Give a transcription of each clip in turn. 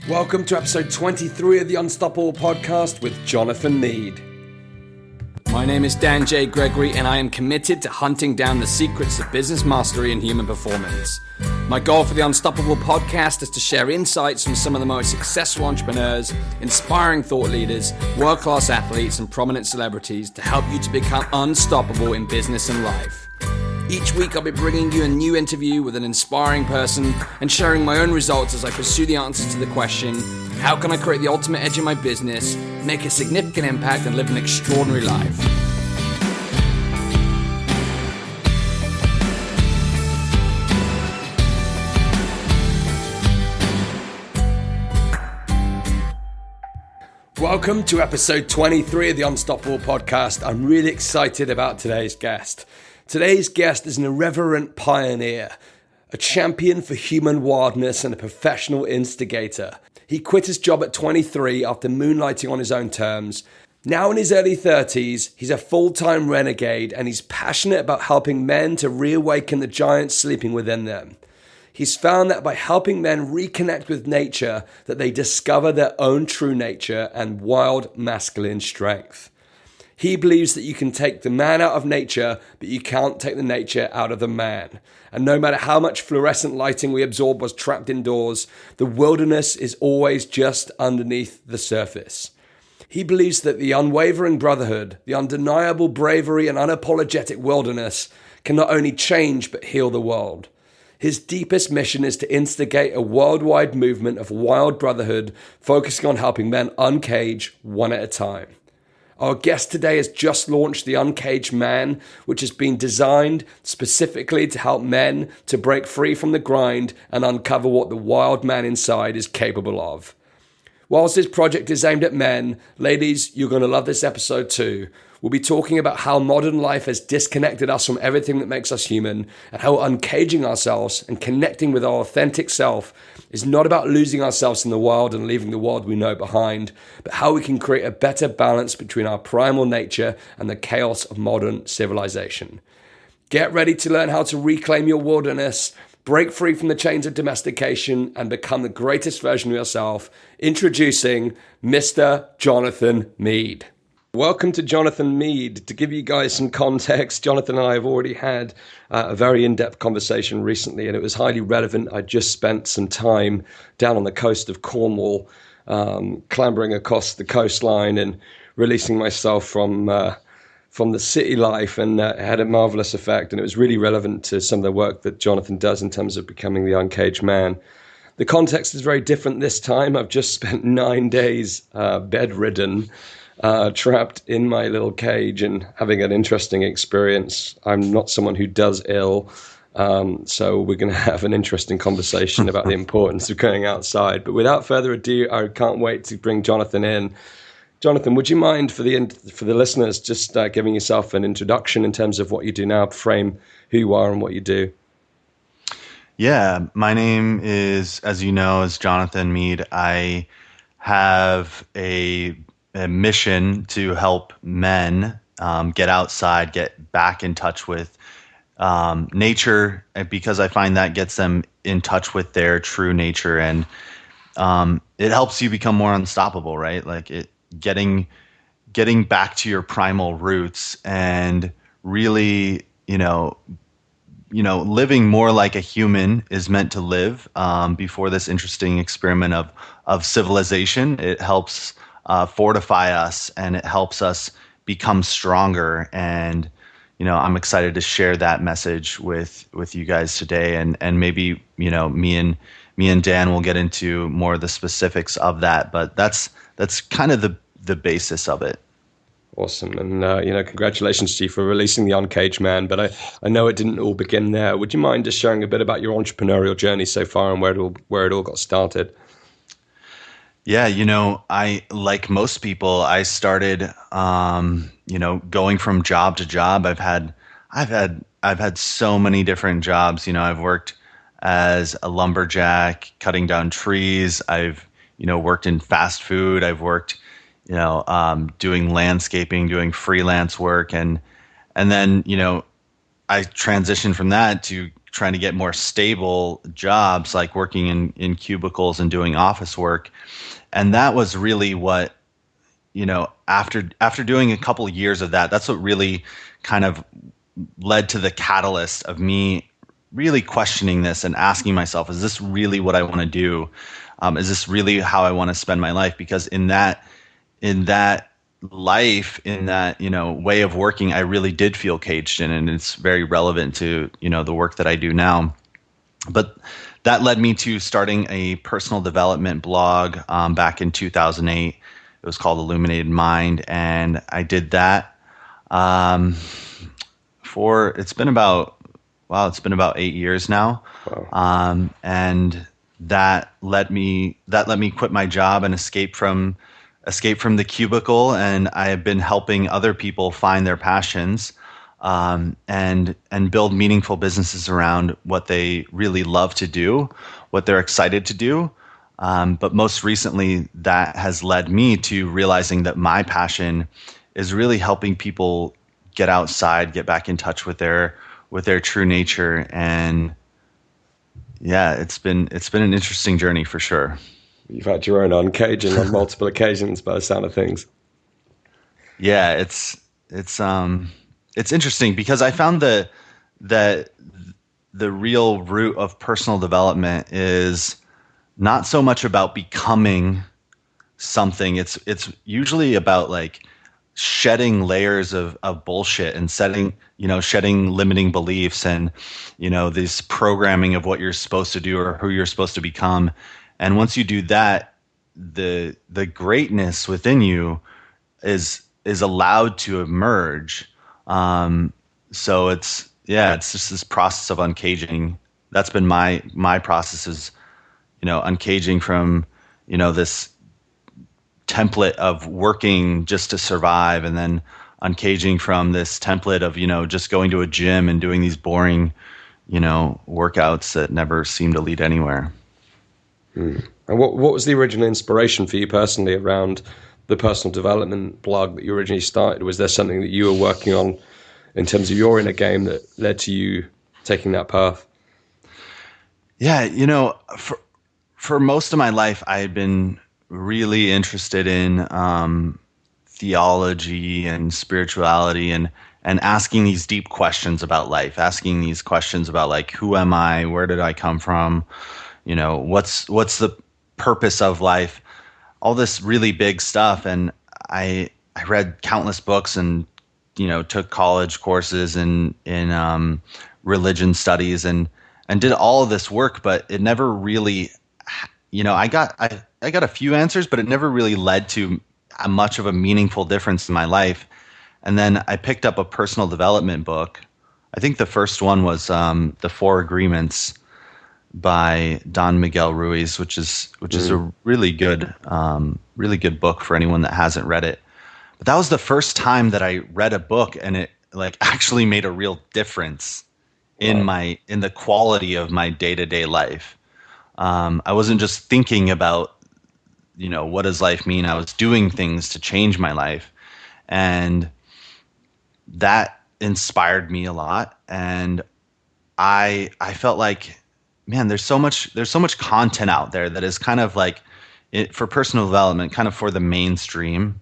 Welcome to episode 23 of the Unstoppable podcast with Jonathan Mead. My name is Dan J. Gregory, and I am committed to hunting down the secrets of business mastery and human performance. My goal for the Unstoppable podcast is to share insights from some of the most successful entrepreneurs, inspiring thought leaders, world-class athletes, and prominent celebrities to help you to become unstoppable in business and life. Each week I'll be bringing you a new interview with an inspiring person and sharing my own results as I pursue the answers to the question, how can I create the ultimate edge in my business, make a significant impact, and live an extraordinary life? Welcome to episode 23 of the Unstoppable podcast. I'm really excited about today's guest. Today's guest is an irreverent pioneer, a champion for human wildness and a professional instigator. He quit his job at 23 after moonlighting on his own terms. Now in his early 30s, he's a full-time renegade and he's passionate about helping men to reawaken the giants sleeping within them. He's found that by helping men reconnect with nature, that they discover their own true nature and wild masculine strength. He believes that you can take the man out of nature, but you can't take the nature out of the man. And no matter how much fluorescent lighting we absorb was trapped indoors, the wilderness is always just underneath the surface. He believes that the unwavering brotherhood, the undeniable bravery and unapologetic wilderness can not only change but heal the world. His deepest mission is to instigate a worldwide movement of wild brotherhood focusing on helping men uncage one at a time. Our guest today has just launched the Uncaged Man, which has been designed specifically to help men to break free from the grind and uncover what the wild man inside is capable of. Whilst this project is aimed at men, ladies, you're going to love this episode too. We'll be talking about how modern life has disconnected us from everything that makes us human, and how uncaging ourselves and connecting with our authentic self is not about losing ourselves in the wild and leaving the world we know behind, but how we can create a better balance between our primal nature and the chaos of modern civilization. Get ready to learn how to reclaim your wilderness, break free from the chains of domestication, and become the greatest version of yourself. Introducing Mr. Jonathan Mead. Welcome to Jonathan Mead. To give you guys some context, Jonathan and I have already had a very in-depth conversation recently, and it was highly relevant. I just spent some time down on the coast of Cornwall, clambering across the coastline and releasing myself from the city life, and it had a marvelous effect. And it was really relevant to some of the work that Jonathan does in terms of becoming the Uncaged Man. The context is very different this time. I've just spent 9 days bedridden, trapped in my little cage and having an interesting experience. I'm not someone who does ill, so we're going to have an interesting conversation about the importance of going outside. But without further ado, I can't wait to bring Jonathan in. Jonathan, would you mind for the listeners just giving yourself an introduction in terms of what you do now, frame who you are and what you do? Yeah, my name is, as you know, is Jonathan Mead. I have a mission to help men get outside, get back in touch with nature, because I find that gets them in touch with their true nature, and it helps you become more unstoppable, right? Like getting back to your primal roots and really, living more like a human is meant to live before this interesting experiment of civilization. It helps fortify us, and it helps us become stronger. And I'm excited to share that message with you guys today, and maybe me and Dan will get into more of the specifics of that, but that's kind of the basis of it. Awesome. And, congratulations to you for releasing the Uncaged Man, but I know it didn't all begin there. Would you mind just sharing a bit about your entrepreneurial journey so far and where it all got started? Yeah, I, like most people, I started, going from job to job. I've had so many different jobs. I've worked as a lumberjack, cutting down trees. I've, worked in fast food. I've worked, doing landscaping, doing freelance work, and then, I transitioned from that to trying to get more stable jobs, like working in cubicles and doing office work. And that was really what, after doing a couple of years of that, that's what really kind of led to the catalyst of me really questioning this and asking myself, is this really what I want to do? Is this really how I want to spend my life? Because in that life, in that, way of working, I really did feel caged in, and it's very relevant to, the work that I do now. But that led me to starting a personal development blog back in 2008. It was called Illuminated Mind, and I did that it's been about 8 years now. Wow. And that let me quit my job and escape from the cubicle, and I have been helping other people find their passions, and build meaningful businesses around what they really love to do, what they're excited to do. But most recently, that has led me to realizing that my passion is really helping people get outside, get back in touch with their true nature. And yeah, it's been an interesting journey for sure. You've had your own uncaging on multiple occasions by the sound of things. Yeah, it's interesting because I found that the real root of personal development is not so much about becoming something. It's usually about like shedding layers of bullshit and shedding limiting beliefs and, this programming of what you're supposed to do or who you're supposed to become. And once you do that, the greatness within you is allowed to emerge. So it's just this process of uncaging. That's been my process is, uncaging from, this template of working just to survive, and then uncaging from this template of, just going to a gym and doing these boring, workouts that never seem to lead anywhere. And what was the original inspiration for you personally around the personal development blog that you originally started? Was there something that you were working on in terms of your inner game that led to you taking that path? Yeah, for most of my life, I had been really interested in theology and spirituality and asking these deep questions about life, asking these questions about like, who am I? Where did I come from? What's the purpose of life? All this really big stuff. And I read countless books and, took college courses in religion studies and did all of this work, but it never really, I got a few answers, but it never really led to much of a meaningful difference in my life. And then I picked up a personal development book. I think the first one was The Four Agreements by Don Miguel Ruiz, which is a really good book for anyone that hasn't read it. But that was the first time that I read a book and it like actually made a real difference in the quality of my day-to-day life. I wasn't just thinking about, what does life mean? I was doing things to change my life. And that inspired me a lot. And I felt like, man, there's so much content out there that is kind of like for personal development, kind of for the mainstream.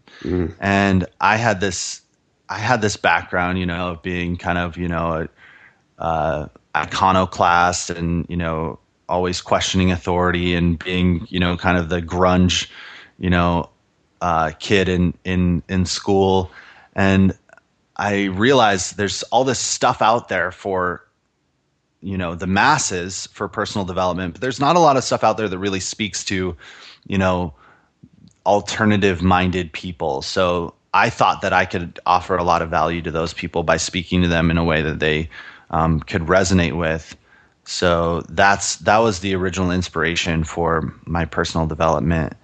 And I had this background, of being kind of, iconoclast and, always questioning authority and being, kind of the grunge, kid in school. And I realized there's all this stuff out there for, the masses for personal development, but there's not a lot of stuff out there that really speaks to, alternative minded people. So I thought that I could offer a lot of value to those people by speaking to them in a way that they could resonate with. So that was the original inspiration for my personal development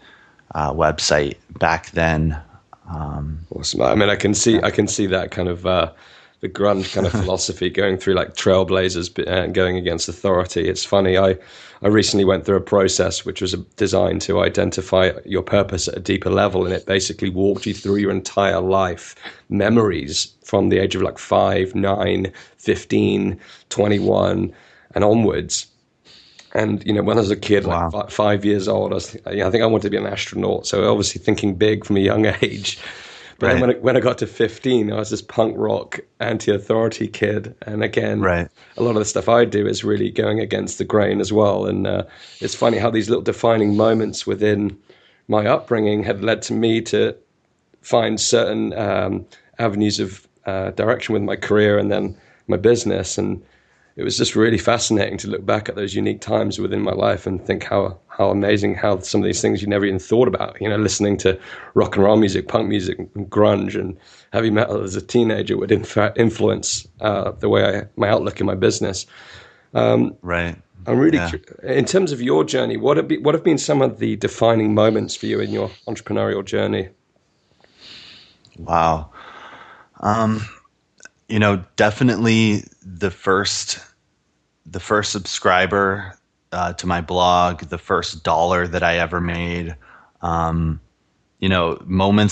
website back then. Awesome. I mean, I can see that kind of the grunge kind of philosophy going through like trailblazers and going against authority. It's funny. I recently went through a process which was designed to identify your purpose at a deeper level, and it basically walked you through your entire life, memories from the age of like 5, 9, 15, 21, and onwards. And, when I was a kid, Wow. like 5 years old, I think I wanted to be an astronaut. So obviously thinking big from a young age. But Right. then when I got to 15, I was this punk rock anti-authority kid. And again, Right. a lot of the stuff I do is really going against the grain as well. And it's funny how these little defining moments within my upbringing had led to me to find certain avenues of direction with my career and then my business. And it was just really fascinating to look back at those unique times within my life and think how amazing how some of these things you never even thought about, listening to rock and roll music, punk music, and grunge and heavy metal as a teenager would in fact influence the way my outlook in my business. Right. I'm really in terms of your journey, what have been some of the defining moments for you in your entrepreneurial journey? Wow. Definitely the first subscriber to my blog, the first dollar that I ever made. Moments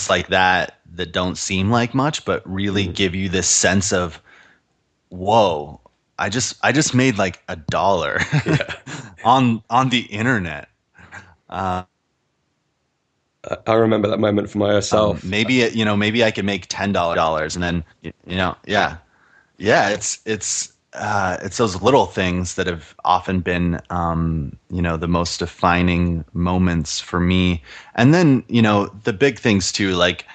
like that don't seem like much, but really give you this sense of, whoa, I just made like $1 on the internet. I remember that moment for myself. Maybe I could make $10, and then it's those little things that have often been the most defining moments for me. And then the big things too, like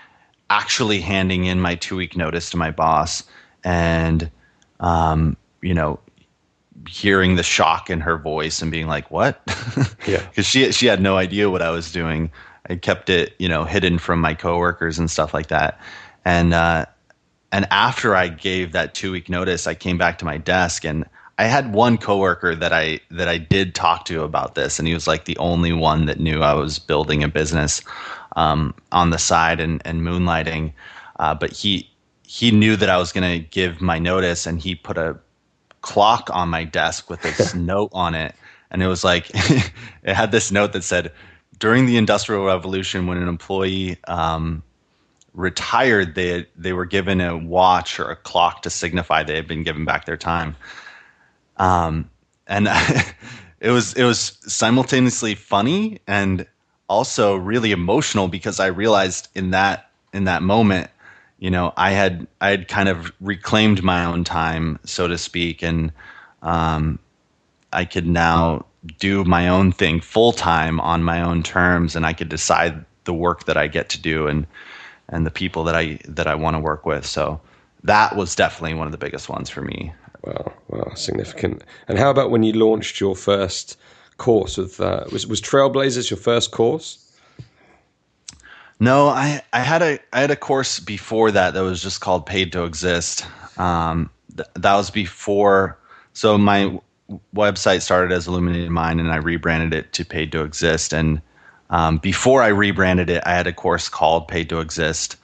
actually handing in my 2-week notice to my boss, and hearing the shock in her voice and being like, "What?" Yeah, because she had no idea what I was doing. I kept it, hidden from my coworkers and stuff like that. And after I gave that 2-week notice, I came back to my desk, and I had one coworker that I did talk to about this, and he was like the only one that knew I was building a business on the side and moonlighting. But he knew that I was going to give my notice, and he put a clock on my desk with this note on it, and it was like it had this note that said, during the Industrial Revolution, when an employee retired, they were given a watch or a clock to signify they had been given back their time. And it was simultaneously funny and also really emotional, because I realized in that moment, I had kind of reclaimed my own time, so to speak, and I could now do my own thing full time on my own terms, and I could decide the work that I get to do and the people that I want to work with. So that was definitely one of the biggest ones for me. Wow, significant. And how about when you launched your first course with was Trailblazers your first course? No, I had a course before that was just called Paid to Exist. That was before. So my website started as Illuminated Mind, and I rebranded it to Paid to Exist. And before I rebranded it, I had a course called Paid to Exist.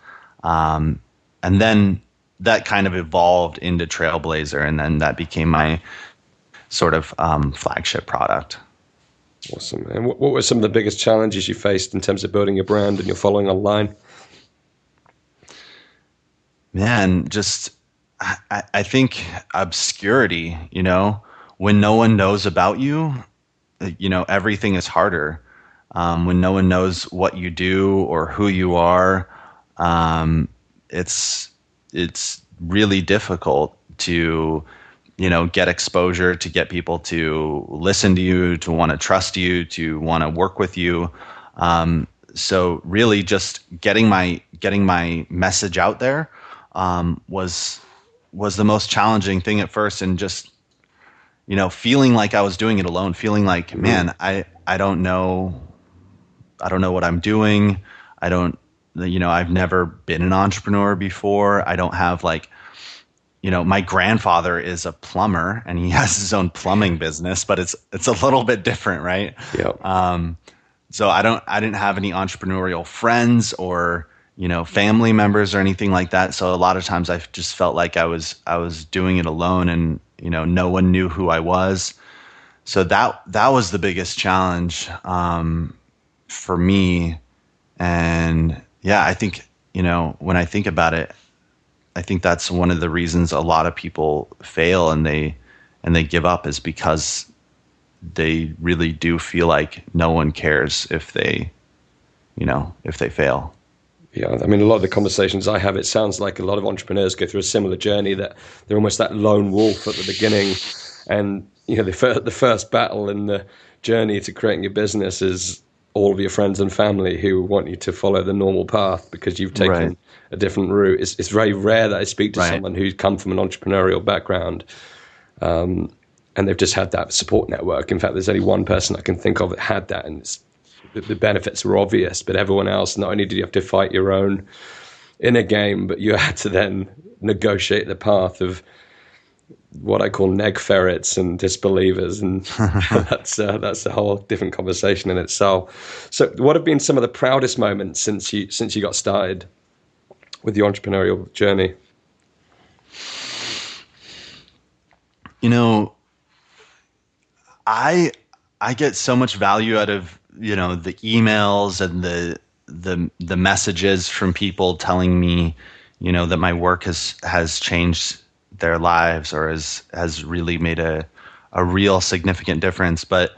And then that kind of evolved into Trailblazer, and then that became my sort of flagship product. Awesome. And what were some of the biggest challenges you faced in terms of building your brand and your following online? Man, just I think obscurity, when no one knows about you, everything is harder. When no one knows what you do or who you are, it's really difficult to, get exposure, to get people to listen to you, to want to trust you, to want to work with you. So really just getting my message out there was the most challenging thing at first, and just feeling like I was doing it alone, feeling like, man, I don't know what I'm doing. I've never been an entrepreneur before. I don't have my grandfather is a plumber, and he has his own plumbing business, but it's a little bit different, right? Yeah. So I didn't have any entrepreneurial friends or, family members or anything like that. So a lot of times I just felt like I was doing it alone, and, no one knew who I was. So that was the biggest challenge for me. And yeah, I think, when I think about it, I think that's one of the reasons a lot of people fail, and they and they give up is because they really do feel like no one cares if they fail. Yeah, I mean, a lot of the conversations I have, it sounds like a lot of entrepreneurs go through a similar journey, that they're almost that lone wolf at the beginning. And, the first battle in the journey to creating your business is all of your friends and family who want you to follow the normal path because you've taken a different route. It's very rare that I speak to someone who's come from an entrepreneurial background, and they've just had that support network. In fact, there's only one person I can think of that had that, and the benefits were obvious, but everyone else, not only did you have to fight your own inner game, but you had to then negotiate the path of what I call neg ferrets and disbelievers, and that's a whole different conversation in itself. So, what have been some of the proudest moments since you got started with your entrepreneurial journey? I get so much value out of the emails and the messages from people telling me that my work has changed their lives or has really made a real significant difference. But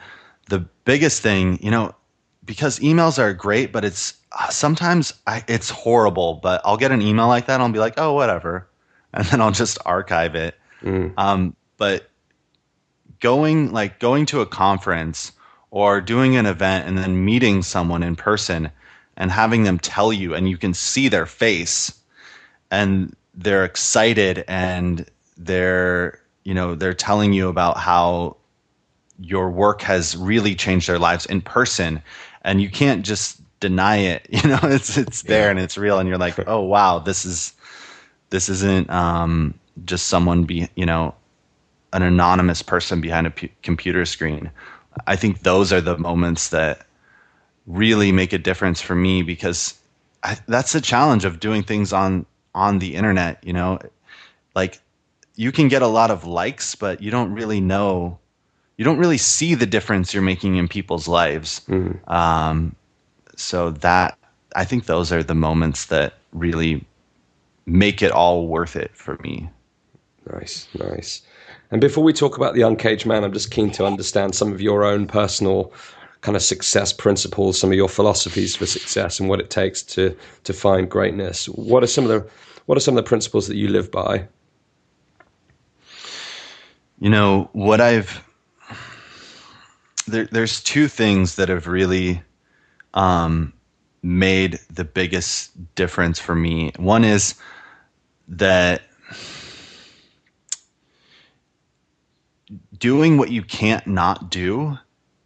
the biggest thing, because emails are great, but it's sometimes it's horrible. But I'll get an email like that and I'll be like, oh, whatever, and then I'll just archive it. But going to a conference or doing an event and then meeting someone in person and having them tell you, and you can see their face and they're excited and they're telling you about how your work has really changed their lives in person, and you can't just deny it. It's there and it's real, and you're like, oh wow, this isn't just someone an anonymous person behind a computer screen. I think those are the moments that really make a difference for me, because that's the challenge of doing things on the internet. Like, you can get a lot of likes, but you don't really see the difference you're making in people's lives. So that, I think those are the moments that really make it all worth it for me. Nice. And before we talk about the Uncaged Man, I'm just keen to understand some of your own personal kind of success principles, some of your philosophies for success and what it takes to find greatness. What are some of the principles that you live by? There's two things that have really made the biggest difference for me. One is that doing what you can't not do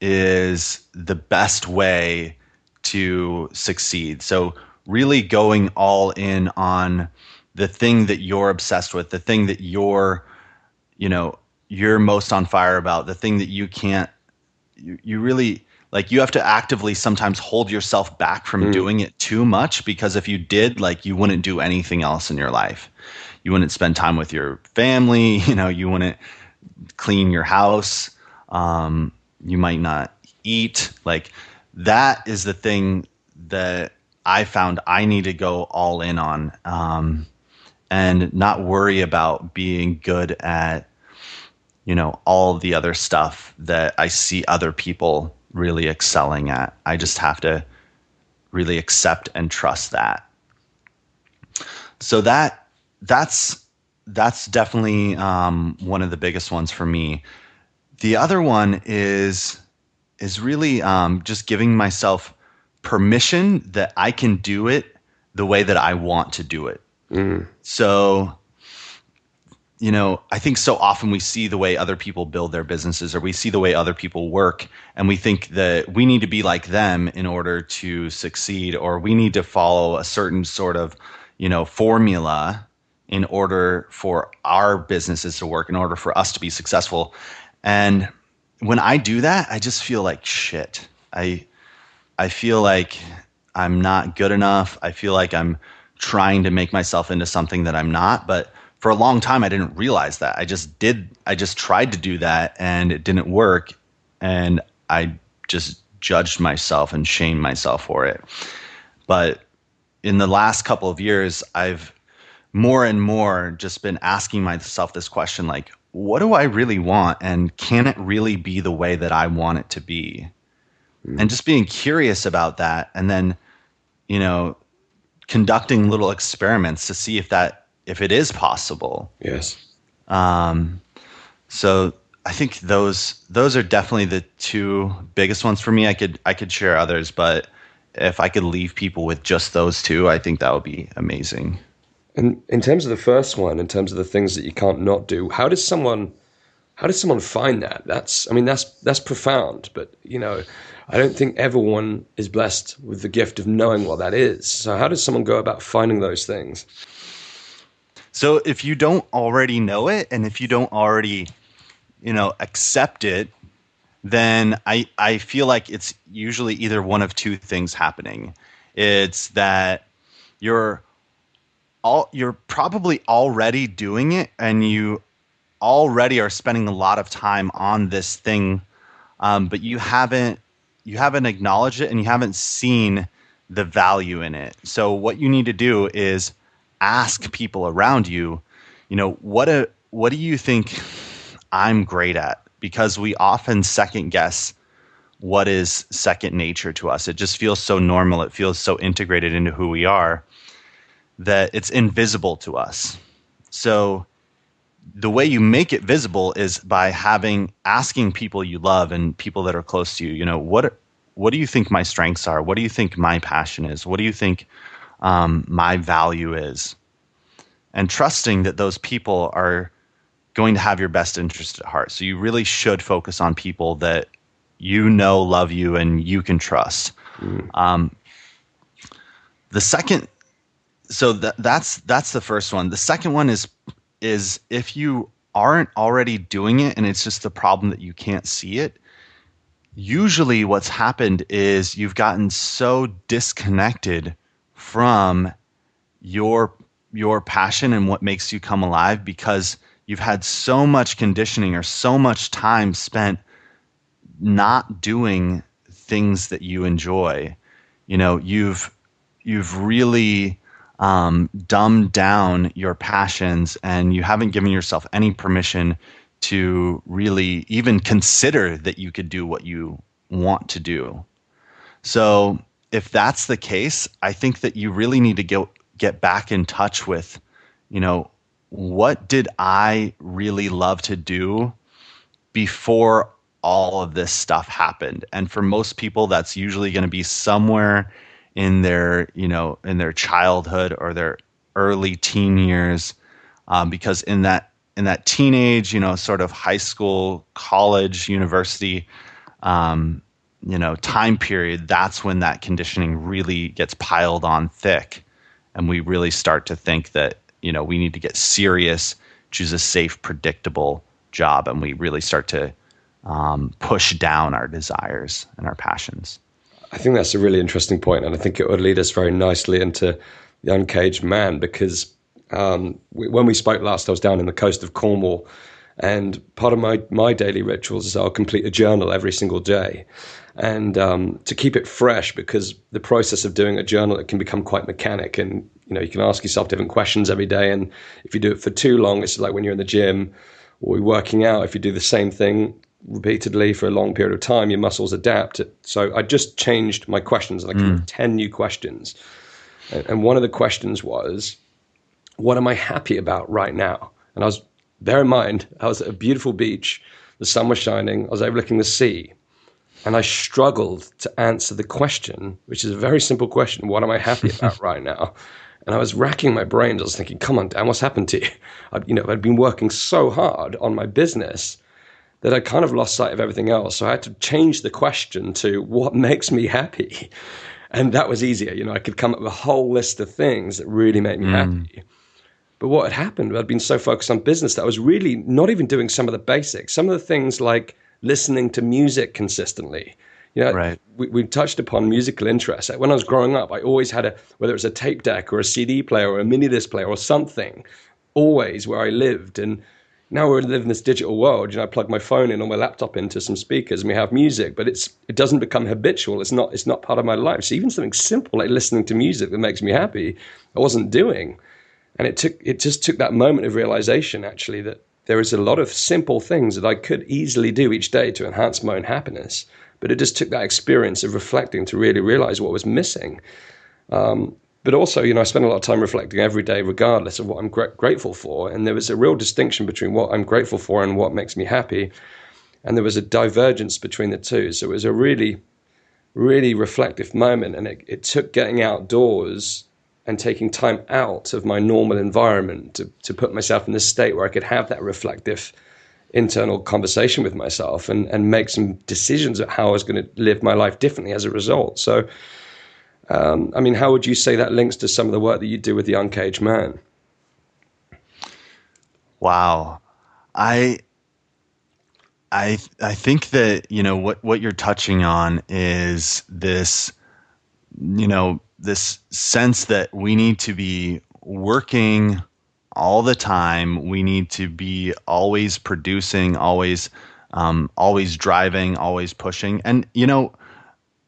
is the best way to succeed. So really going all in on the thing that you're obsessed with, the thing that you're most on fire about, the thing that you can't, you really, like, you have to actively sometimes hold yourself back from doing it too much, because if you did, you wouldn't do anything else in your life. You wouldn't spend time with your family, you wouldn't clean your house. You might not eat. That is the thing that I found I need to go all in on, and not worry about being good at, all the other stuff that I see other people really excelling at. I just have to really accept and trust that. So that's definitely one of the biggest ones for me. The other one is really just giving myself permission that I can do it the way that I want to do it. So, I think so often we see the way other people build their businesses, or we see the way other people work, and we think that we need to be like them in order to succeed, or we need to follow a certain sort of, formula in order for our businesses to work, in order for us to be successful. And when I do that, I just feel like shit. I feel like I'm not good enough. I feel like I'm trying to make myself into something that I'm not. But for a long time, I didn't realize that. I just tried to do that and it didn't work. And I just judged myself and shamed myself for it. But in the last couple of years, I've more and more just been asking myself this question, like, what do I really want? And can it really be the way that I want it to be? And just being curious about that, and then, you know, conducting little experiments to see if it is possible. Yes. So I think those are definitely the two biggest ones for me. I could share others, but if I could leave people with just those two, I think that would be amazing. And in terms of the first one, in terms of the things that you can't not do, how does someone find that? That's profound, but you know, I don't think everyone is blessed with the gift of knowing what that is. So how does someone go about finding those things? So if you don't already know it, and if you don't already, you know, accept it, then I feel like it's usually either one of two things happening. It's that you're probably already doing it, and you already are spending a lot of time on this thing, but you haven't acknowledged it, and you haven't seen the value in it. So what you need to do is ask people around you, you know, what do you think I'm great at? Because we often second guess what is second nature to us. It just feels so normal. It feels so integrated into who we are that it's invisible to us. So the way you make it visible is by asking people you love and people that are close to you, you know, what do you think my strengths are? What do you think my passion is? What do you think my value is? And trusting that those people are going to have your best interest at heart. So you really should focus on people that you know love you and you can trust. The second, so that's the first one. The second one is if you aren't already doing it and it's just the problem that you can't see it, usually what's happened is you've gotten so disconnected from your passion and what makes you come alive because you've had so much conditioning or so much time spent not doing things that you enjoy. You know, you've really dumbed down your passions, and you haven't given yourself any permission to really even consider that you could do what you want to do. So if that's the case, I think that you really need to get back in touch with, you know, what did I really love to do before all of this stuff happened? And for most people, that's usually going to be somewhere in their, you know, in their childhood or their early teen years, because in that teenage, you know, sort of high school, college, university, you know, time period, that's when that conditioning really gets piled on thick, and we really start to think that, you know, we need to get serious, choose a safe, predictable job, and we really start to push down our desires and our passions. I think that's a really interesting point, and I think it would lead us very nicely into the Uncaged Man, because when we spoke last, I was down in the coast of Cornwall, and part of my daily rituals is I'll complete a journal every single day, and to keep it fresh, because the process of doing a journal, it can become quite mechanic, and you know, you can ask yourself different questions every day, and if you do it for too long, it's like when you're in the gym or you're working out, if you do the same thing repeatedly for a long period of time, your muscles adapt. So I just changed my questions, and I came up with 10 new questions. And one of the questions was, what am I happy about right now? And bear in mind, I was at a beautiful beach, the sun was shining, I was overlooking the sea, and I struggled to answer the question, which is a very simple question, what am I happy about right now? And I was racking my brains. I was thinking, come on, Dan, what's happened to you? I'd been working so hard on my business that I kind of lost sight of everything else. So I had to change the question to what makes me happy. And that was easier. You know, I could come up with a whole list of things that really make me happy. But what had happened, I'd been so focused on business that I was really not even doing some of the basics, some of the things like listening to music consistently. You know, right. We touched upon musical interest. When I was growing up, I always had whether it was a tape deck or a CD player or a mini disc player or something, always where I lived. And now we live in this digital world. You know, I plug my phone in or my laptop into some speakers and we have music, but it doesn't become habitual. It's not part of my life. So even something simple like listening to music that makes me happy, I wasn't doing. And it just took that moment of realization, actually, that there is a lot of simple things that I could easily do each day to enhance my own happiness. But it just took that experience of reflecting to really realize what was missing. But also, I spend a lot of time reflecting every day, regardless of what I'm grateful for. And there was a real distinction between what I'm grateful for and what makes me happy. And there was a divergence between the two. So it was a really, really reflective moment. And it took getting outdoors and taking time out of my normal environment to put myself in this state where I could have that reflective internal conversation with myself and make some decisions of how I was going to live my life differently as a result. So, how would you say that links to some of the work that you do with the Uncaged Man? Wow. I think that, what you're touching on is this, this sense that we need to be working all the time. We need to be always producing, always driving, always pushing. And,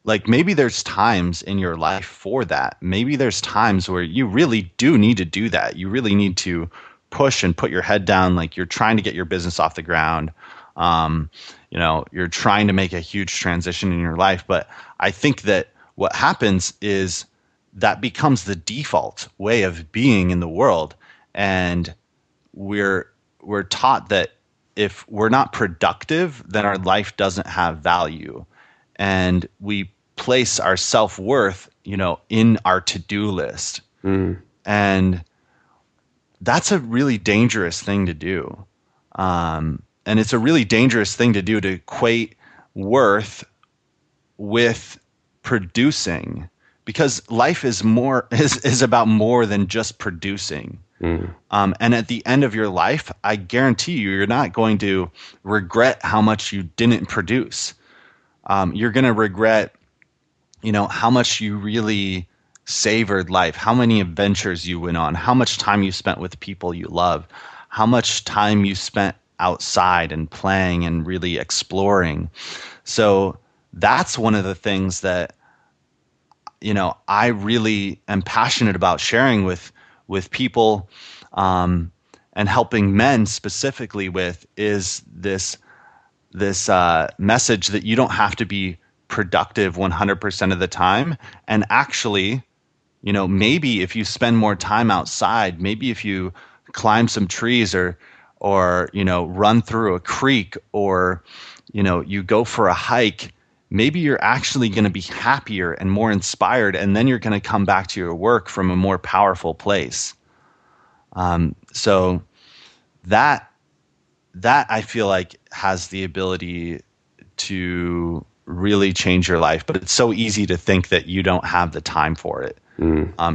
like maybe there's times in your life for that. Maybe there's times where you really do need to do that. You really need to push and put your head down, like you're trying to get your business off the ground. You're trying to make a huge transition in your life. But I think that what happens is that becomes the default way of being in the world. And we're taught that if we're not productive, then our life doesn't have value. And we place our self-worth, in our to-do list. And that's a really dangerous thing to do. And it's a really dangerous thing to do, to equate worth with producing, because life is about more than just producing. And at the end of your life, I guarantee you're not going to regret how much you didn't produce. You're going to regret, how much you really savored life, how many adventures you went on, how much time you spent with people you love, how much time you spent outside and playing and really exploring. So that's one of the things that, I really am passionate about sharing with people, and helping men specifically with, is this message that you don't have to be productive 100% of the time. And actually, maybe if you spend more time outside, maybe if you climb some trees or run through a creek, or, you go for a hike, maybe you're actually going to be happier and more inspired. And then you're going to come back to your work from a more powerful place. So that I feel like has the ability to really change your life, but it's so easy to think that you don't have the time for it.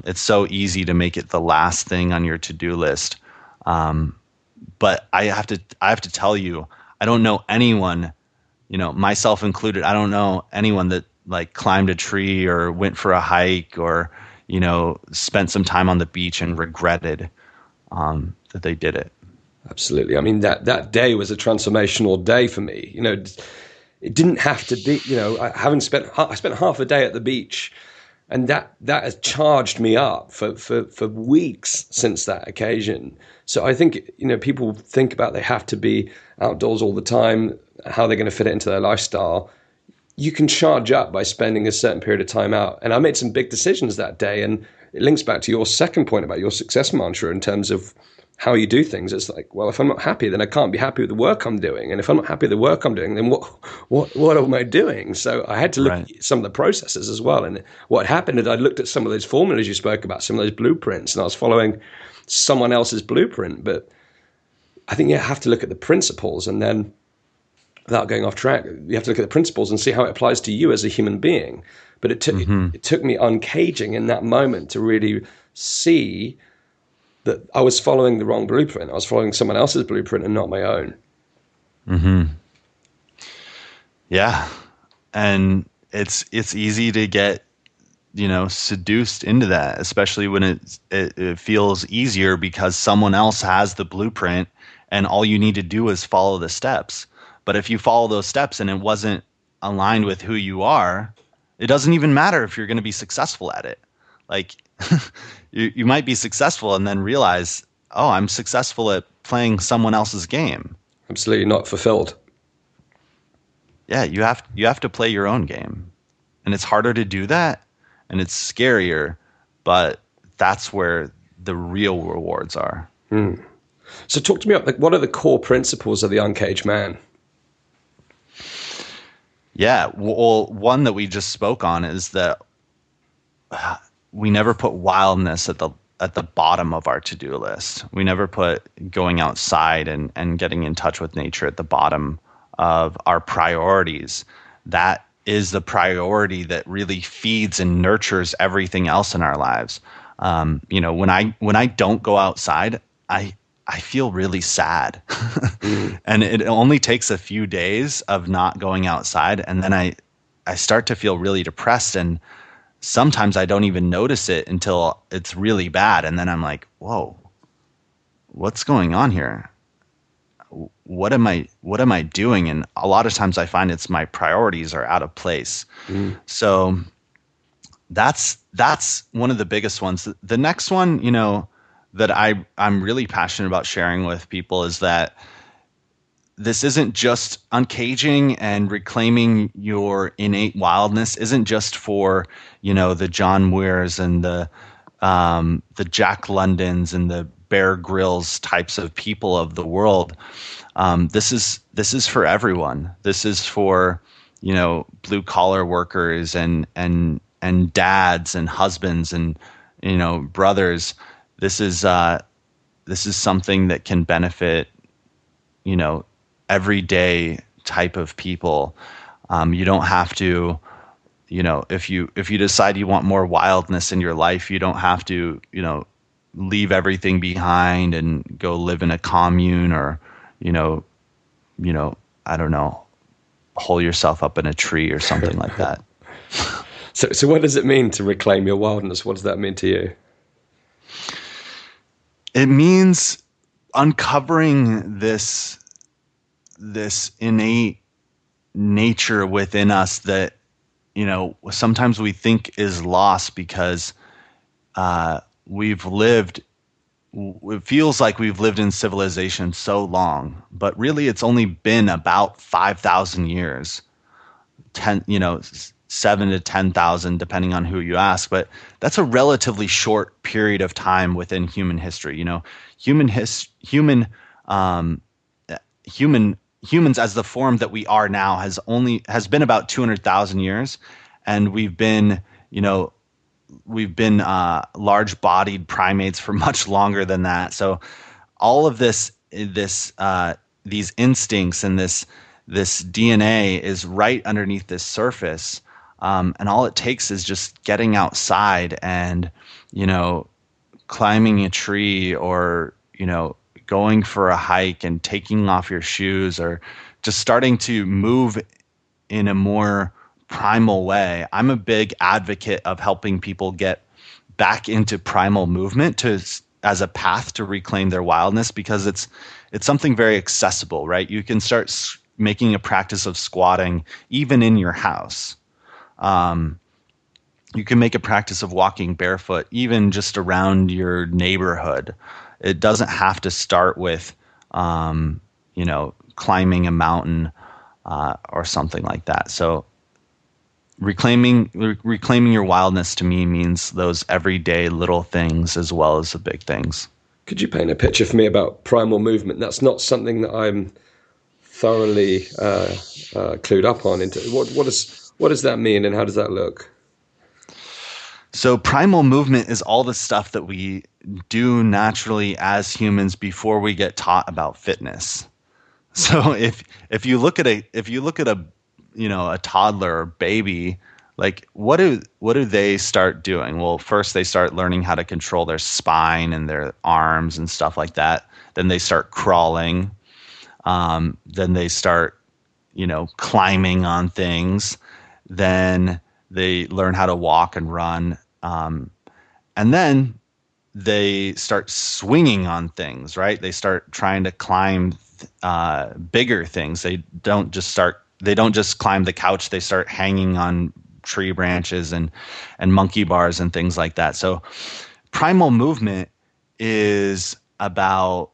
It's so easy to make it the last thing on your to-do list. But I have to tell you, I don't know anyone, myself included, I don't know anyone that like climbed a tree or went for a hike or, spent some time on the beach and regretted that they did it. Absolutely. I mean, that day was a transformational day for me. It didn't have to be, I spent half a day at the beach, and that has charged me up for weeks since that occasion. So I think, people think about they have to be outdoors all the time, how they're going to fit it into their lifestyle. You can charge up by spending a certain period of time out. And I made some big decisions that day, and it links back to your second point about your success mantra in terms of how you do things. It's like, well, if I'm not happy, then I can't be happy with the work I'm doing. And if I'm not happy with the work I'm doing, then what am I doing? So I had to look at some of the processes as well. And what happened is I looked at some of those formulas you spoke about, some of those blueprints, and I was following someone else's blueprint. But I think you have to look at the principles, and then without going off track, you have to look at the principles and see how it applies to you as a human being. But it took me uncaging in that moment to really see that I was following the wrong blueprint. I was following someone else's blueprint and not my own. Yeah. And it's easy to get, seduced into that, especially when it feels easier because someone else has the blueprint and all you need to do is follow the steps. But if you follow those steps and it wasn't aligned with who you are, it doesn't even matter if you're going to be successful at it. Like you might be successful and then realize, oh, I'm successful at playing someone else's game. Absolutely not fulfilled. Yeah, you have to play your own game. And it's harder to do that, and it's scarier, but that's where the real rewards are. So talk to me about what are the core principles of the Uncaged Man? Yeah, well, one that we just spoke on is that we never put wildness at the bottom of our to-do list. We never put going outside and getting in touch with nature at the bottom of our priorities. That is the priority that really feeds and nurtures everything else in our lives. When I don't go outside, I feel really sad. And it only takes a few days of not going outside, and then I start to feel really depressed, and sometimes I don't even notice it until it's really bad, and then I'm like, whoa, what's going on here? What am I doing? And a lot of times I find it's my priorities are out of place. So that's one of the biggest ones. The next one, that I'm really passionate about sharing with people is that this isn't just uncaging and reclaiming your innate wildness isn't just for, the John Muirs and the Jack Londons and the Bear Grylls types of people of the world. This is for everyone. This is for, blue collar workers and dads and husbands and, brothers. This is something that can benefit, everyday type of people. You don't have to, if you decide you want more wildness in your life, you don't have to, leave everything behind and go live in a commune or, I don't know, hole yourself up in a tree or something like that. So what does it mean to reclaim your wildness? What does that mean to you? It means uncovering this innate nature within us that, sometimes we think is lost because it feels like we've lived in civilization so long, but really it's only been about 5,000 years, 7 to 10,000, depending on who you ask. But that's a relatively short period of time within human history. Humans as the form that we are now has been about 200,000 years, and we've been large-bodied primates for much longer than that. So all of these instincts and this DNA is right underneath this surface. And all it takes is just getting outside and, climbing a tree or, going for a hike and taking off your shoes or just starting to move in a more primal way. I'm a big advocate of helping people get back into primal movement as a path to reclaim their wildness, because it's something very accessible, right? You can start making a practice of squatting even in your house. You can make a practice of walking barefoot even just around your neighborhood. It doesn't have to start with, climbing a mountain or something like that. So reclaiming your wildness to me means those everyday little things as well as the big things. Could you paint a picture for me about primal movement? That's not something that I'm thoroughly clued up on. What does that mean and how does that look? So primal movement is all the stuff that we do naturally as humans before we get taught about fitness. So if you look at a a toddler or baby, like what do they start doing? Well, first they start learning how to control their spine and their arms and stuff like that. Then they start crawling. Then they start, climbing on things. Then they learn how to walk and run. And then they start swinging on things, right? They start trying to climb bigger things. They don't just climb the couch. They start hanging on tree branches and monkey bars and things like that. So primal movement is about,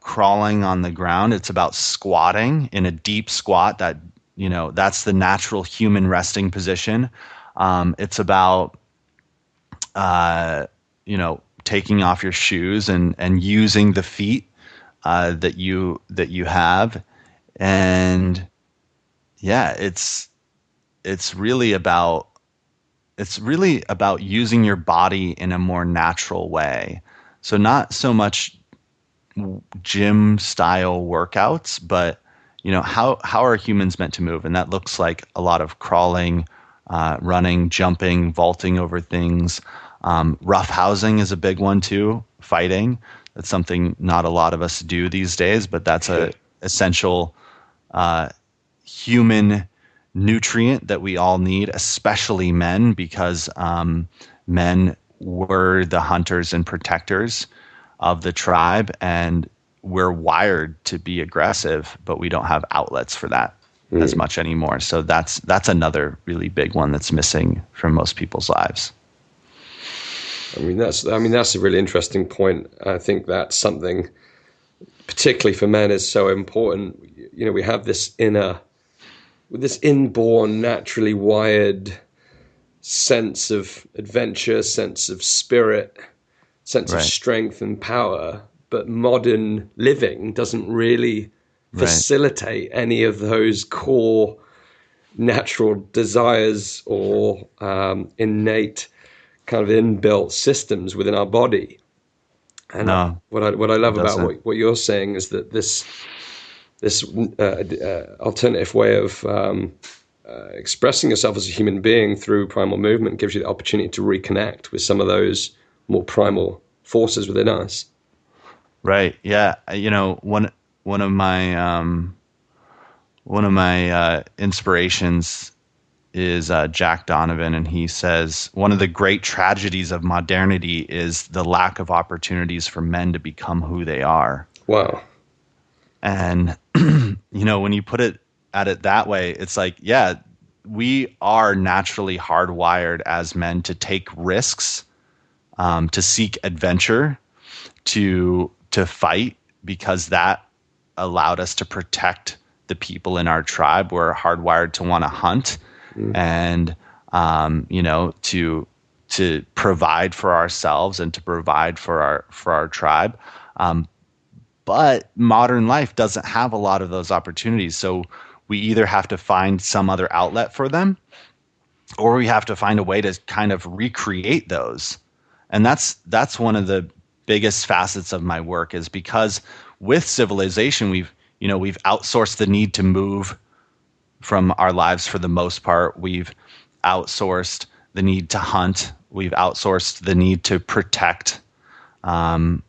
crawling on the ground. It's about squatting in a deep squat that, that's the natural human resting position. It's about, taking off your shoes and using the feet that you have. And yeah, it's really about using your body in a more natural way. So not so much gym style workouts, but how are humans meant to move? And that looks like a lot of crawling, running, jumping, vaulting over things. Rough housing is a big one too. Fighting. That's something not a lot of us do these days, but that's a essential human nutrient that we all need, especially men, because men were the hunters and protectors of the tribe, and we're wired to be aggressive, but we don't have outlets for that as much anymore. So that's another really big one that's missing from most people's lives. I mean, that's a really interesting point. I think that's something, particularly for men, is so important. We have this inborn, naturally wired sense of adventure, sense of spirit, sense of strength and power. But modern living doesn't really facilitate any of those core natural desires or innate kind of inbuilt systems within our body. And what I love about what you're saying is that this alternative way of expressing yourself as a human being through primal movement gives you the opportunity to reconnect with some of those more primal forces within us. Right. Yeah. One of my inspirations is Jack Donovan, and he says one of the great tragedies of modernity is the lack of opportunities for men to become who they are. Wow. And when you put it at it that way, it's like, yeah, we are naturally hardwired as men to take risks, to seek adventure, to fight, because that allowed us to protect the people in our tribe. We're hardwired to want to hunt and, to provide for ourselves and to provide for our tribe. But modern life doesn't have a lot of those opportunities. So we either have to find some other outlet for them, or we have to find a way to kind of recreate those. And that's one of the biggest facets of my work, is because with civilization, we've outsourced the need to move from our lives for the most part. We've outsourced the need to hunt. We've outsourced the need to protect, but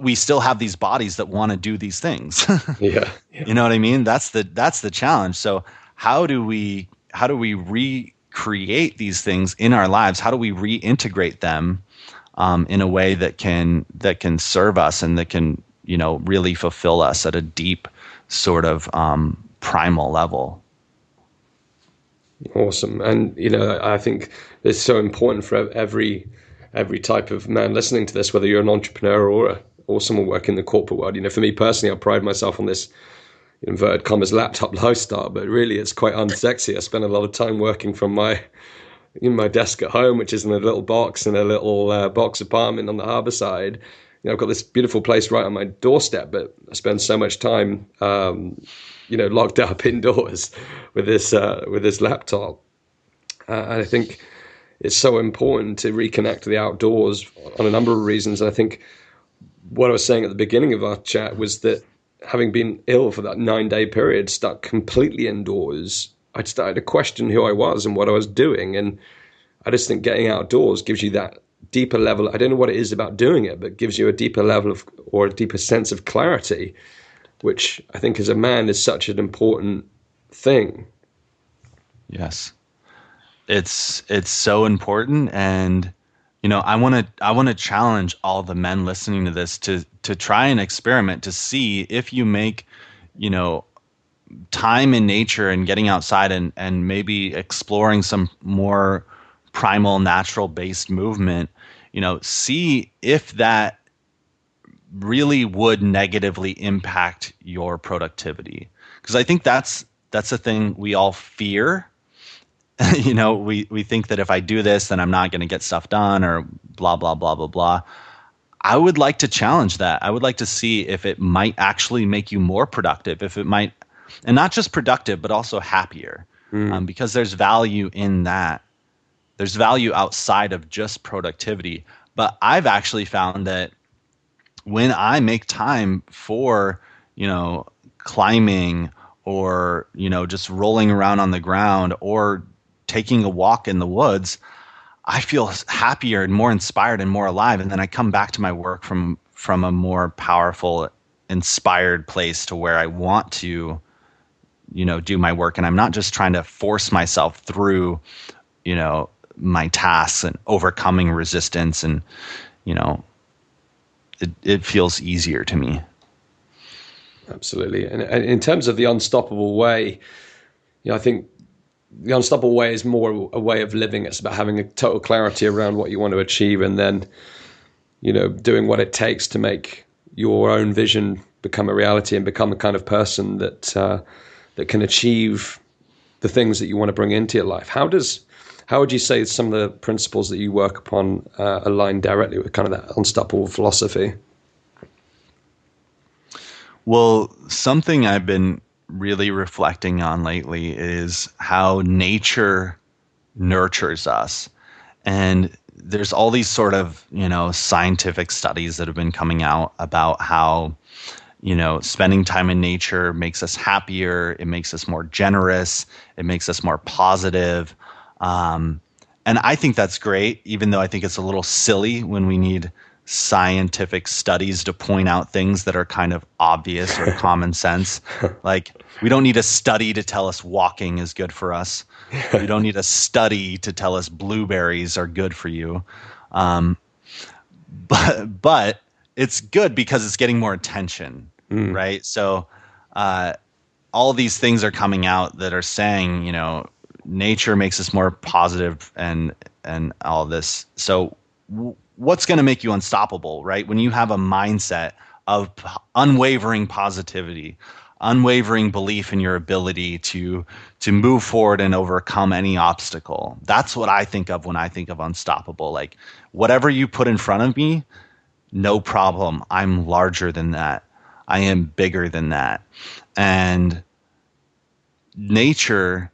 we still have these bodies that want to do these things. Yeah. You know what I mean? That's the challenge. So how do we recreate these things in our lives? How do we reintegrate them in a way that can serve us and that can, really fulfill us at a deep sort of primal level? Awesome. And, I think it's so important for every type of man listening to this, whether you're an entrepreneur or someone working in the corporate world. For me personally, I pride myself on this inverted commas laptop lifestyle, but really it's quite unsexy. I spend a lot of time working from my desk at home, which is in a little box in a little box apartment on the harbour side. I've got this beautiful place right on my doorstep, but I spend so much time, locked up indoors with this laptop. And I think it's so important to reconnect to the outdoors on a number of reasons. And I think what I was saying at the beginning of our chat was that having been ill for that 9-day period, stuck completely indoors, I'd started to question who I was and what I was doing. And I just think getting outdoors gives you that deeper level. I don't know what it is about doing it, but gives you a deeper level of, or a deeper sense of clarity, which I think as a man is such an important thing. Yes. It's so important. And, I want to challenge all the men listening to this to try and experiment to see if you make, time in nature and getting outside and maybe exploring some more primal, natural based movement, see if that really would negatively impact your productivity. Because I think that's a thing we all fear. We think that if I do this, then I'm not going to get stuff done, or blah, blah, blah, blah, blah. I would like to challenge that. I would like to see if it might actually make you more productive, if it might, and not just productive, but also happier, because there's value in that. There's value outside of just productivity. But I've actually found that when I make time for, climbing, or, just rolling around on the ground, or taking a walk in the woods, I feel happier and more inspired and more alive. And then I come back to my work from a more powerful, inspired place, to where I want to, do my work. And I'm not just trying to force myself through, my tasks and overcoming resistance. And, it feels easier to me. Absolutely. And in terms of the unstoppable way, I think the unstoppable way is more a way of living. It's about having a total clarity around what you want to achieve, and then, doing what it takes to make your own vision become a reality and become the kind of person that can achieve the things that you want to bring into your life. How would you say some of the principles that you work upon align directly with kind of that unstoppable philosophy? Well, something I've been really reflecting on lately is how nature nurtures us. And there's all these sort of, scientific studies that have been coming out about how, spending time in nature makes us happier, it makes us more generous, it makes us more positive. And I think that's great, even though I think it's a little silly when we need scientific studies to point out things that are kind of obvious or common sense. Like, we don't need a study to tell us walking is good for us. We don't need a study to tell us blueberries are good for you. But it's good because it's getting more attention, right? So all these things are coming out that are saying, nature makes us more positive and all this. So what's going to make you unstoppable, right? When you have a mindset of unwavering positivity, unwavering belief in your ability to move forward and overcome any obstacle. That's what I think of when I think of unstoppable. Like, whatever you put in front of me, no problem. I'm larger than that. I am bigger than that. And nature,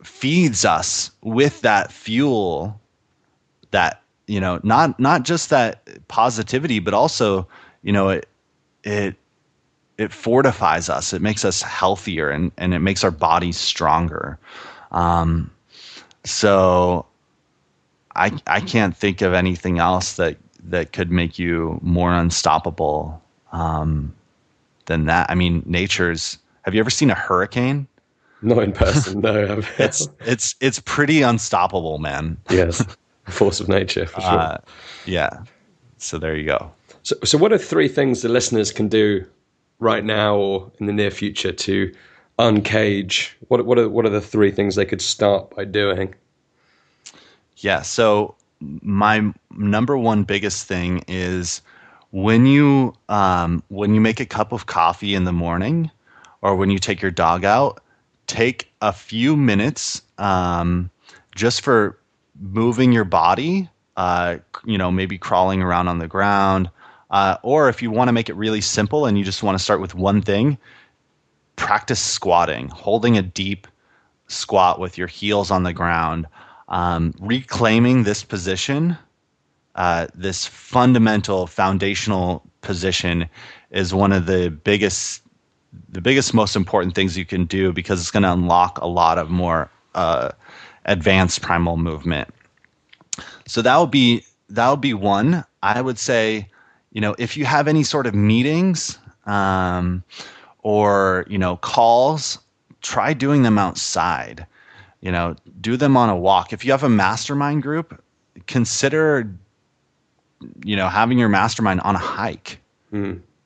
feeds us with that fuel, that, not just that positivity, but also, it fortifies us. It makes us healthier, and it makes our bodies stronger. So I can't think of anything else that could make you more unstoppable than that. I mean, have you ever seen a hurricane? Not in person, no. It's pretty unstoppable, man. Yes, force of nature, for sure. Yeah. So there you go. So what are 3 things the listeners can do right now or in the near future to uncage? What are the 3 things they could start by doing? Yeah. So my number one biggest thing is when you make a cup of coffee in the morning, or when you take your dog out, take a few minutes just for moving your body, maybe crawling around on the ground, or if you want to make it really simple and you just want to start with one thing, practice squatting, holding a deep squat with your heels on the ground, reclaiming this position, this fundamental foundational position is one of the biggest, most important things you can do, because it's going to unlock a lot of more advanced primal movement. So that would be one. I would say, if you have any sort of meetings or calls, try doing them outside. Do them on a walk. If you have a mastermind group, consider having your mastermind on a hike.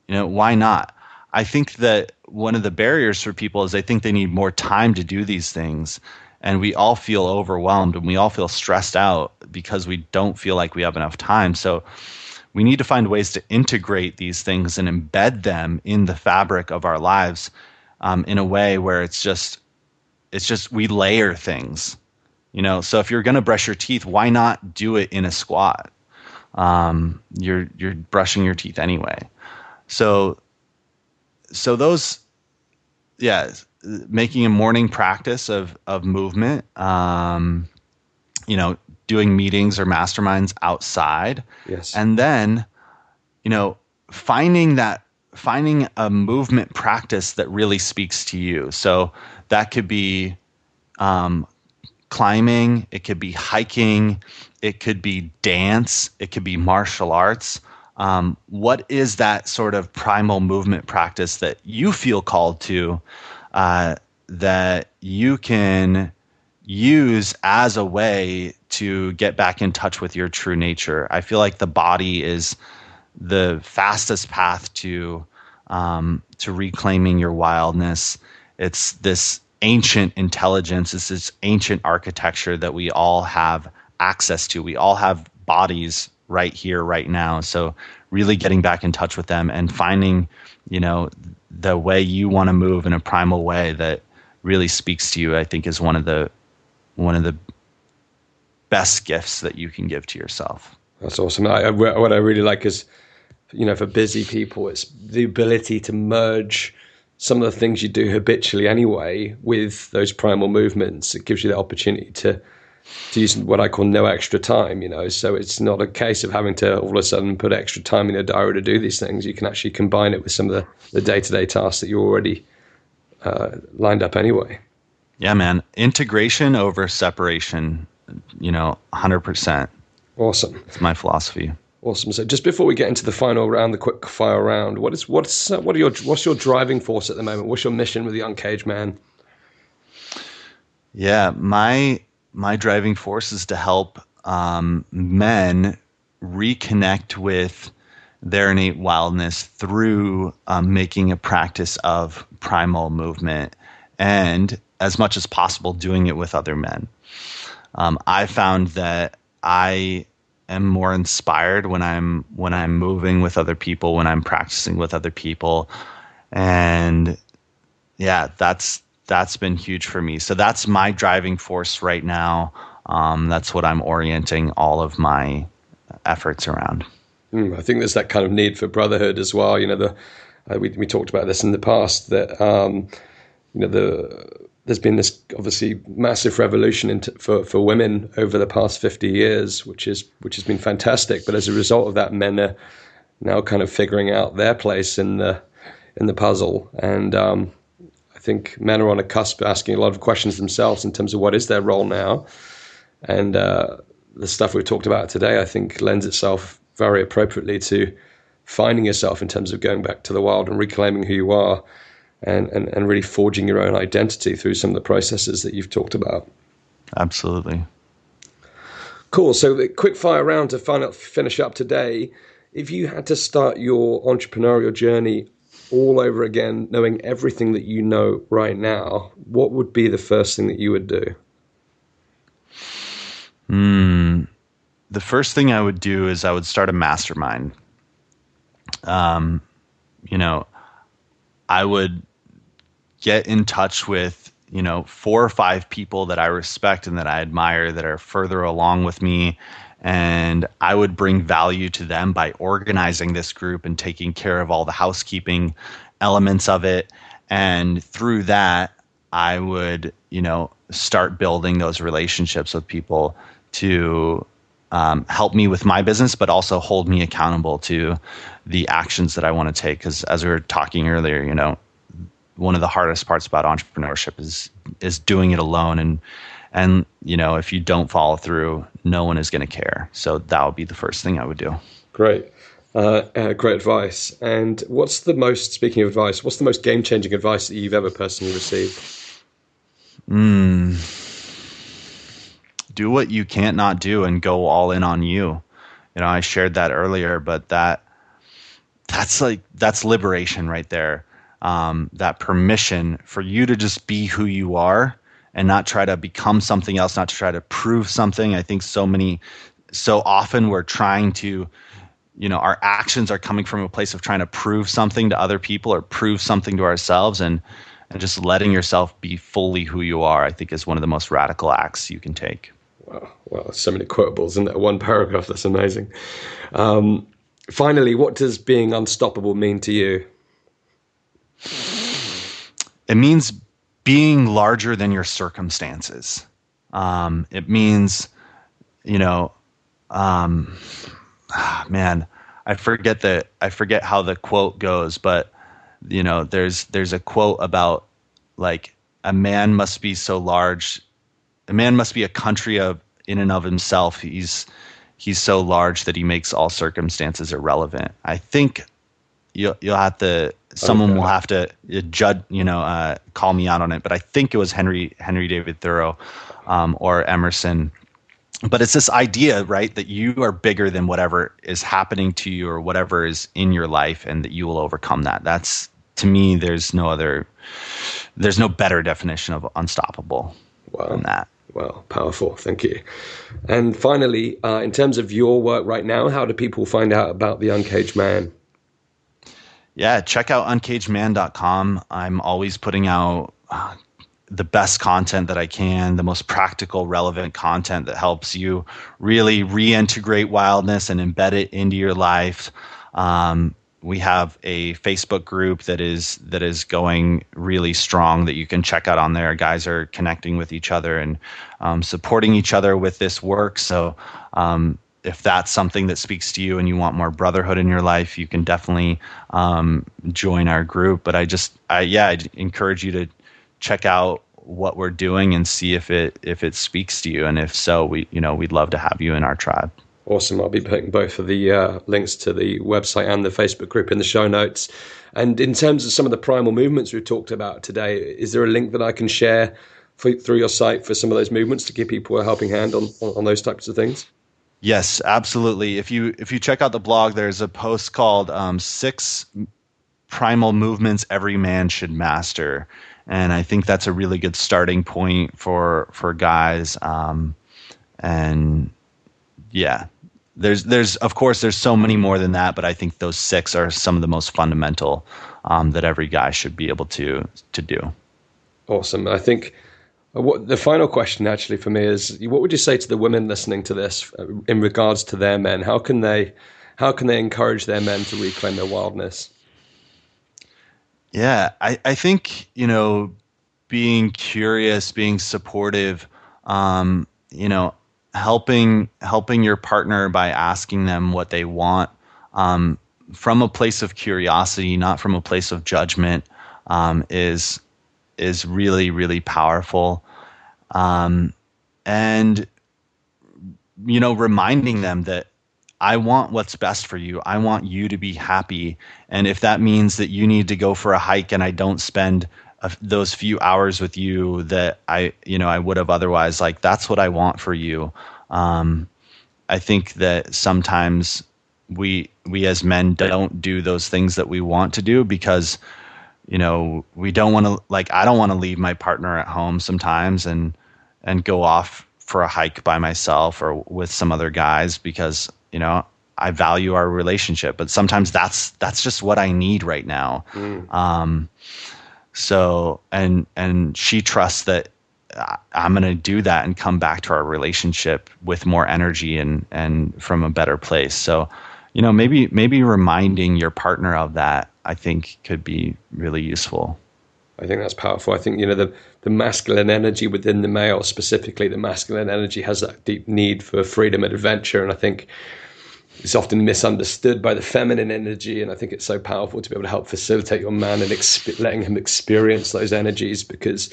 Why not? I think that one of the barriers for people is they think they need more time to do these things. and we all feel overwhelmed and we all feel stressed out because we don't feel like we have enough time. So we need to find ways to integrate these things and embed them in the fabric of our lives, in a way where it's just we layer things. So if you're going to brush your teeth, why not do it in a squat? You're brushing your teeth anyway. So those, yeah, making a morning practice of movement, doing meetings or masterminds outside. Yes. And then, finding a movement practice that really speaks to you. So that could be, climbing, it could be hiking, it could be dance, it could be martial arts. What is that sort of primal movement practice that you feel called to, that you can use as a way to get back in touch with your true nature? I feel like the body is the fastest path to reclaiming your wildness. It's this ancient intelligence. It's this ancient architecture that we all have access to. We all have bodies right here, right now. So really getting back in touch with them and finding, the way you want to move in a primal way that really speaks to you, I think is one of the best gifts that you can give to yourself. That's awesome. What I really like is, for busy people, it's the ability to merge some of the things you do habitually anyway with those primal movements. It gives you the opportunity to use what I call no extra time, so it's not a case of having to all of a sudden put extra time in your diary to do these things. You can actually combine it with some of the day-to-day tasks that you already lined up anyway. Yeah, man. Integration over separation, 100%. Awesome. It's my philosophy. Awesome. So just before we get into the final round, the quick fire round, what's your driving force at the moment? What's your mission with the Uncaged Man? Yeah, my driving force is to help men reconnect with their innate wildness through making a practice of primal movement, and as much as possible doing it with other men. I found that I am more inspired when I'm moving with other people, when I'm practicing with other people, and yeah, that's been huge for me. So that's my driving force right now. That's what I'm orienting all of my efforts around. I think there's that kind of need for brotherhood as well. We talked about this in the past, that there's been this obviously massive revolution for women over the past 50 years, which has been fantastic. But as a result of that, men are now kind of figuring out their place in the puzzle. And I think men are on a cusp asking a lot of questions themselves in terms of what is their role now. And the stuff we've talked about today, I think, lends itself very appropriately to finding yourself in terms of going back to the wild and reclaiming who you are, and really forging your own identity through some of the processes that you've talked about. Absolutely. Cool. So the quick fire round to finish up today. If you had to start your entrepreneurial journey all over again, knowing everything that you know right now, what would be the first thing that you would do? The first thing I would do is I would start a mastermind. I would get in touch with, 4 or 5 people that I respect and that I admire that are further along with me. And I would bring value to them by organizing this group and taking care of all the housekeeping elements of it. And through that, I would, start building those relationships with people to help me with my business, but also hold me accountable to the actions that I want to take. Because as we were talking earlier, one of the hardest parts about entrepreneurship is doing it alone. And if you don't follow through, no one is going to care. So that would be the first thing I would do. Great. Great advice. And speaking of advice, what's the most game-changing advice that you've ever personally received? Do what you can't not do and go all in on you. I shared that earlier, but that's liberation right there. That permission for you to just be who you are and not try to become something else, not to try to prove something. I think so often we're trying to, our actions are coming from a place of trying to prove something to other people or prove something to ourselves, and just letting yourself be fully who you are, I think, is one of the most radical acts you can take. Wow. Well, so many quotables in that one paragraph. That's amazing. Finally, what does being unstoppable mean to you? It means being larger than your circumstances. It means, man, I forget how the quote goes, but there's a quote about, like, a man must be a country in and of himself. He's so large that he makes all circumstances irrelevant. I think you'll have to, someone will have to judge, call me out on it, but I think it was Henry David Thoreau, or Emerson. But it's this idea, right, that you are bigger than whatever is happening to you or whatever is in your life, and that you will overcome that. That's, to me, there's no better definition of unstoppable than that. Wow, powerful. Thank you. And finally, in terms of your work right now, how do people find out about the Uncaged Man? Yeah, check out uncagedman.com. I'm always putting out the best content that I can, the most practical, relevant content that helps you really reintegrate wildness and embed it into your life. We have a Facebook group that is going really strong that you can check out on there. Guys are connecting with each other and supporting each other with this work. So if that's something that speaks to you and you want more brotherhood in your life, you can definitely join our group. But I'd encourage you to check out what we're doing and see if it speaks to you. And if so, we'd love to have you in our tribe. Awesome. I'll be putting both of the links to the website and the Facebook group in the show notes. And in terms of some of the primal movements we've talked about today, is there a link that I can share through your site for some of those movements to give people a helping hand on those types of things? Yes, absolutely. If you check out the blog, there's a post called 6 Primal Movements Every Man Should Master. And I think that's a really good starting point for guys. And yeah, there's of course there's so many more than that, but I think those 6 are some of the most fundamental that every guy should be able to do. Awesome. I think the final question actually for me is, what would you say to the women listening to this in regards to their men? How can they encourage their men to reclaim their wildness? Yeah, I think, being curious, being supportive, helping your partner by asking them what they want, from a place of curiosity, not from a place of judgment, is really, really powerful. And reminding them that I want what's best for you. I want you to be happy. And if that means that you need to go for a hike and I don't spend those few hours with you that I would have otherwise, like, that's what I want for you. I think that sometimes we as men don't do those things that we want to do because, we don't want to, like, I don't want to leave my partner at home sometimes and go off for a hike by myself or with some other guys because, I value our relationship, but sometimes that's just what I need right now. So, and she trusts that I'm going to do that and come back to our relationship with more energy and from a better place. So, maybe reminding your partner of that, I think, could be really useful. I think that's powerful. I think, the masculine energy within the male, specifically the masculine energy, has that deep need for freedom and adventure. And I think it's often misunderstood by the feminine energy. And I think it's so powerful to be able to help facilitate your man and letting him experience those energies, because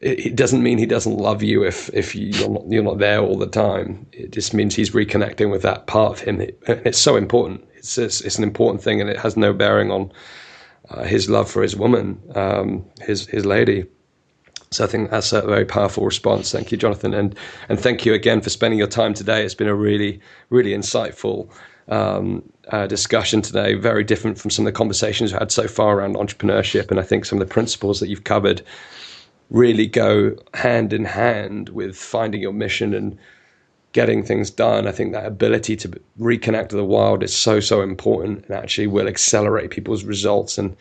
it doesn't mean he doesn't love you if you're not there all the time. It just means he's reconnecting with that part of him. It's so important. It's an important thing, and it has no bearing on his love for his woman, his lady. So I think that's a very powerful response. Thank you, Jonathan. And thank you again for spending your time today. It's been a really, really insightful discussion today, very different from some of the conversations we've had so far around entrepreneurship. And I think some of the principles that you've covered really go hand in hand with finding your mission and getting things done. I think that ability to reconnect to the wild is so, so important, and actually will accelerate people's results. And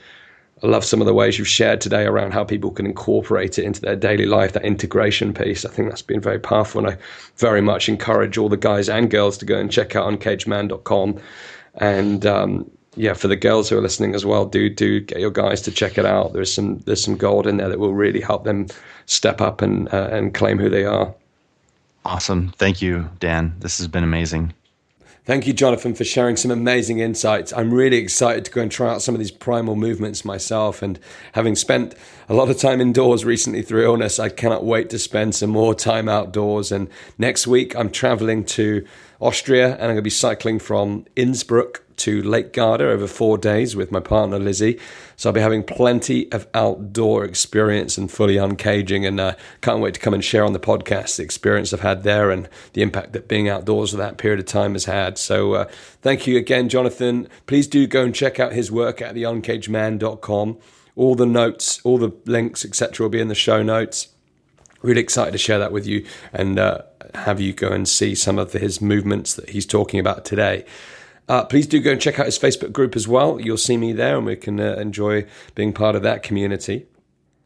I love some of the ways you've shared today around how people can incorporate it into their daily life, that integration piece. I think that's been very powerful. And I very much encourage all the guys and girls to go and check out uncagedman.com. And for the girls who are listening as well, do get your guys to check it out. There's some gold in there that will really help them step up and claim who they are. Awesome. Thank you, Dan. This has been amazing. Thank you, Jonathan, for sharing some amazing insights. I'm really excited to go and try out some of these primal movements myself. And having spent a lot of time indoors recently through illness, I cannot wait to spend some more time outdoors. And next week, I'm traveling to Austria, and I'm going to be cycling from Innsbruck to Lake Garda over 4 days with my partner, Lizzie. So I'll be having plenty of outdoor experience and fully uncaging, and can't wait to come and share on the podcast the experience I've had there and the impact that being outdoors for that period of time has had. So thank you again, Jonathan. Please do go and check out his work at uncagedman.com. All the notes, all the links, etc. will be in the show notes. Really excited to share that with you and have you go and see some of his movements that he's talking about today. Please do go and check out his Facebook group as well. You'll see me there, and we can enjoy being part of that community.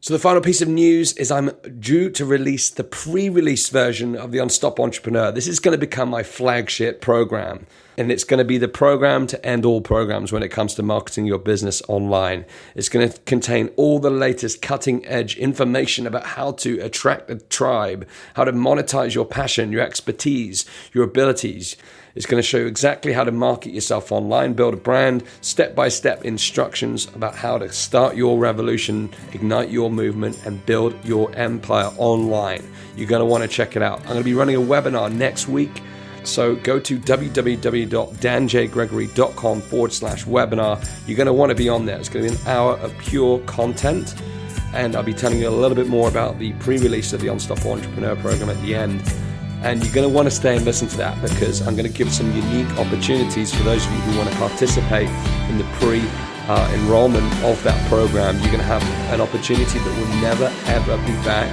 So the final piece of news is I'm due to release the pre-release version of the Unstoppable Entrepreneur. This is going to become my flagship program, and it's going to be the program to end all programs when it comes to marketing your business online. It's going to contain all the latest cutting-edge information about how to attract a tribe, how to monetize your passion, your expertise, your abilities. It's going to show you exactly how to market yourself online, build a brand, step-by-step instructions about how to start your revolution, ignite your movement, and build your empire online. You're going to want to check it out. I'm going to be running a webinar next week. So go to www.danjgregory.com/webinar. You're going to want to be on there. It's going to be an hour of pure content. And I'll be telling you a little bit more about the pre-release of the Unstoppable Entrepreneur program at the end. And you're going to want to stay and listen to that, because I'm going to give some unique opportunities for those of you who want to participate in the enrollment of that program. You're going to have an opportunity that will never, ever be back.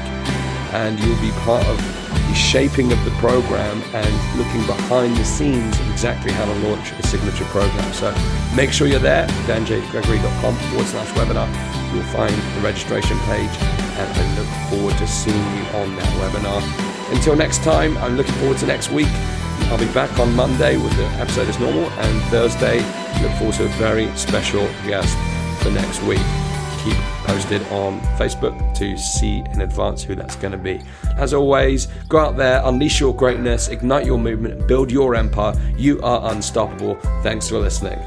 And you'll be part of the shaping of the program and looking behind the scenes of exactly how to launch a signature program. So make sure you're there, danjgregory.com/webinar. You'll find the registration page, and I look forward to seeing you on that webinar. Until next time, I'm looking forward to next week. I'll be back on Monday with the episode as normal, and Thursday, look forward to a very special guest for next week. Keep posted on Facebook to see in advance who that's going to be. As always, go out there, unleash your greatness, ignite your movement, and build your empire. You are unstoppable. Thanks for listening.